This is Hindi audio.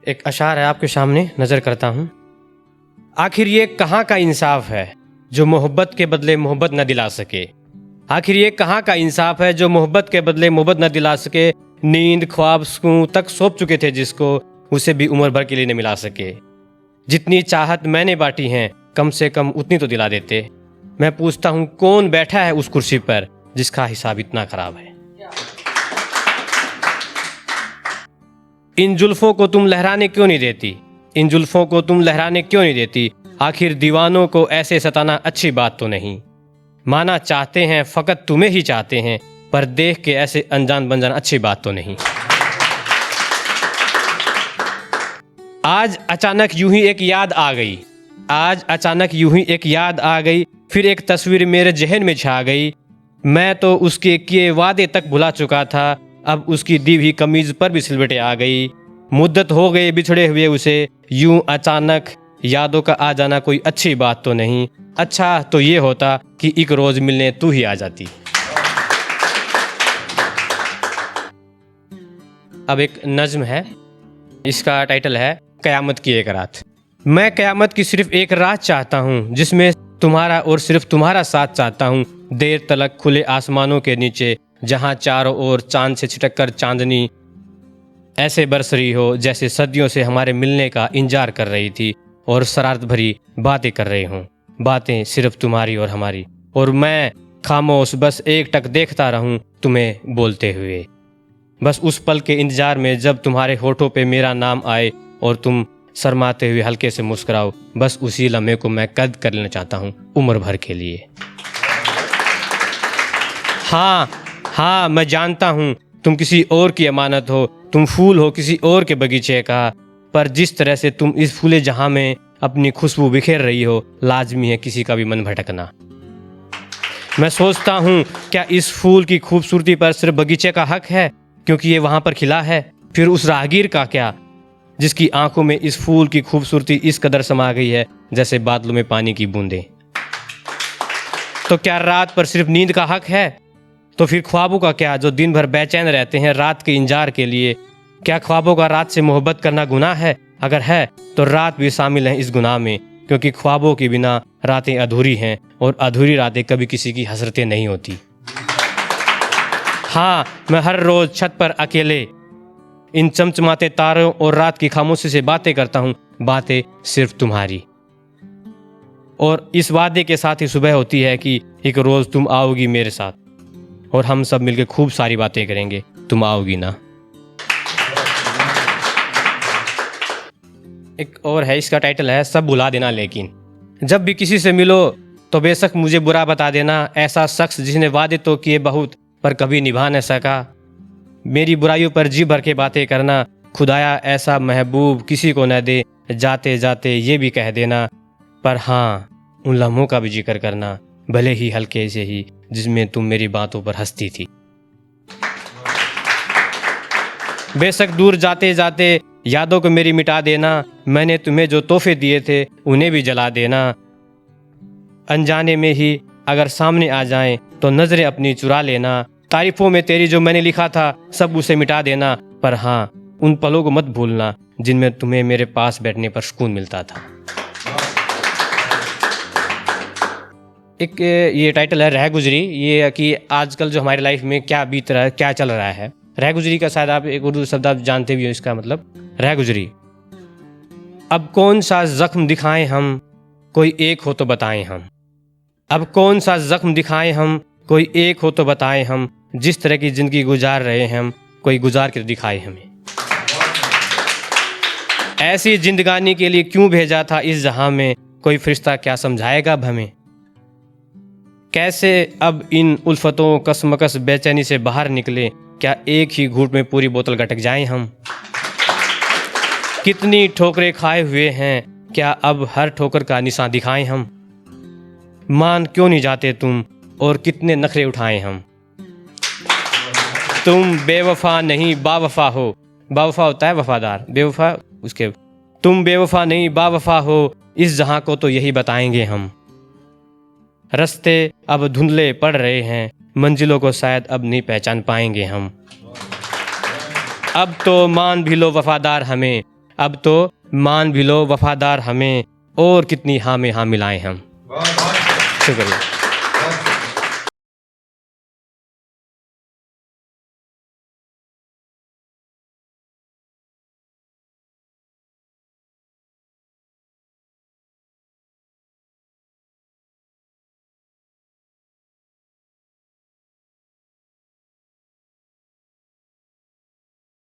एक अशार है आपके सामने नज़र करता हूँ। आखिर ये कहाँ का इंसाफ है जो मोहब्बत के बदले मोहब्बत न दिला सके। आखिर ये कहाँ का इंसाफ है जो मोहब्बत के बदले मोहब्बत न दिला सके। नींद ख्वाब सुकून तक सौंप चुके थे जिसको, उसे भी उम्र भर के लिए न मिला सके। जितनी चाहत मैंने बांटी है कम से कम उतनी तो दिला देते। मैं पूछता हूँ कौन बैठा है उस कुर्सी पर जिसका हिसाब इतना खराब है। इन जुल्फों को तुम लहराने क्यों नहीं देती, इन जुल्फों को तुम लहराने क्यों नहीं देती। आखिर दीवानों को ऐसे सताना अच्छी बात तो नहीं। माना चाहते हैं फकत तुम्हें ही चाहते हैं, पर देख के ऐसे अनजान बन जाना अच्छी बात तो नहीं। आज अचानक यूं ही एक याद आ गई, आज अचानक यूं ही एक याद आ गई, फिर एक तस्वीर मेरे जहन में छा गई। मैं तो उसके किए वादे तक भुला चुका था, अब उसकी दी हुई कमीज पर भी सिलवटें आ गई। मुद्दत हो गए बिछड़े हुए उसे, यूं अचानक यादों का आ जाना कोई अच्छी बात तो नहीं। अच्छा तो ये होता कि एक रोज मिलने तू ही आ जाती। अब एक नज्म है, इसका टाइटल है कयामत की एक रात। मैं कयामत की सिर्फ एक रात चाहता हूँ जिसमें तुम्हारा और सिर्फ तुम्हारा साथ चाहता हूँ। देर तलक खुले आसमानों के नीचे जहाँ चारों ओर चांद से छिटक कर चांदनी ऐसे बरस रही हो जैसे सदियों से हमारे मिलने का इंतजार कर रही थी और शरारत भरी बातें कर रही हूँ, बातें सिर्फ तुम्हारी और हमारी। और मैं खामोश बस एक टक देखता रहूँ तुम्हें बोलते हुए, बस उस पल के इंतजार में जब तुम्हारे होठों पे मेरा नाम आए और तुम शर्माते हुए हल्के से मुस्कुराओ। बस उसी लम्हे को मैं कैद कर लेना चाहता हूँ उम्र भर के लिए। हाँ मैं जानता हूँ तुम किसी और की अमानत हो, तुम फूल हो किसी और के बगीचे का, पर जिस तरह से तुम इस फूले जहां में अपनी खुशबू बिखेर रही हो, लाजमी है किसी का भी मन भटकना। मैं सोचता हूँ क्या इस फूल की खूबसूरती पर सिर्फ बगीचे का हक है क्योंकि ये वहां पर खिला है। फिर उस राहगीर का क्या जिसकी आंखों में इस फूल की खूबसूरती इस कदर समा गई है जैसे बादलों में पानी की बूंदें। तो क्या रात पर सिर्फ नींद का हक है? तो फिर ख्वाबों का क्या जो दिन भर बेचैन रहते हैं रात के इंतजार के लिए? क्या ख्वाबों का रात से मोहब्बत करना गुनाह है? अगर है तो रात भी शामिल है इस गुनाह में, क्योंकि ख्वाबों के बिना रातें अधूरी हैं और अधूरी रातें कभी किसी की हसरतें नहीं होती। हाँ मैं हर रोज छत पर अकेले इन चमचमाते तारों और रात की खामोशी से बातें करता हूँ, बातें सिर्फ तुम्हारी। और इस वादे के साथ ही सुबह होती है कि एक रोज तुम आओगी मेरे साथ और हम सब मिलकर खूब सारी बातें करेंगे। तुम आओगी ना? एक और है, इसका टाइटल है सब भुला देना लेकिन। जब भी किसी से मिलो तो बेशक मुझे बुरा बता देना, ऐसा शख्स जिसने वादे तो किए बहुत पर कभी निभा न सका। मेरी बुराइयों पर जी भर के बातें करना, खुदाया ऐसा महबूब किसी को न दे। जाते जाते ये भी कह देना, पर हाँ उन लम्हों का भी जिक्र करना, भले ही हल्के से ही, जिसमें तुम मेरी बातों पर हंसती थी। बेशक दूर जाते जाते यादों को मेरी मिटा देना, मैंने तुम्हें जो तोहफे दिए थे उन्हें भी जला देना। अनजाने में ही अगर सामने आ जाएं तो नजरें अपनी चुरा लेना। तारीफों में तेरी जो मैंने लिखा था सब उसे मिटा देना, पर हाँ उन पलों को मत भूलना जिनमें तुम्हें मेरे पास बैठने पर सुकून मिलता था। एक ये टाइटल है रह गुजरी, ये कि आजकल जो हमारी लाइफ में क्या बीत रहा है, क्या चल रहा है। रह गुजरी का शायद आप एक उर्दू शब्द आप जानते भी हो, इसका मतलब रह गुजरी। अब कौन सा जख्म दिखाएं हम, कोई एक हो तो बताएं हम। अब कौन सा जख्म दिखाएं हम, कोई एक हो तो बताएं हम। जिस तरह की जिंदगी गुजार रहे हैं हम, कोई गुजार कर दिखाए हमें। ऐसी जिंदगानी के लिए क्यों भेजा था इस जहां में, कोई फरिश्ता क्या समझाएगा अब हमें। कैसे अब इन उल्फतों कसमकस बेचैनी से बाहर निकले, क्या एक ही घूंट में पूरी बोतल गटक जाएं हम। कितनी ठोकरें खाए हुए हैं, क्या अब हर ठोकर का निशान दिखाएं हम। मान क्यों नहीं जाते तुम, और कितने नखरे उठाएं हम। तुम बेवफा नहीं बावफा हो, बावफा होता है वफादार, बेवफा उसके। तुम बेवफा नहीं बावफा हो, इस जहां को तो यही बताएंगे हम। रास्ते अब धुंधले पड़ रहे हैं, मंजिलों को शायद अब नहीं पहचान पाएंगे हम। अब तो मान भी लो वफादार हमें, अब तो मान भी लो वफादार हमें, और कितनी हाँ में हाँ मिलाएं हम। शुक्रिया।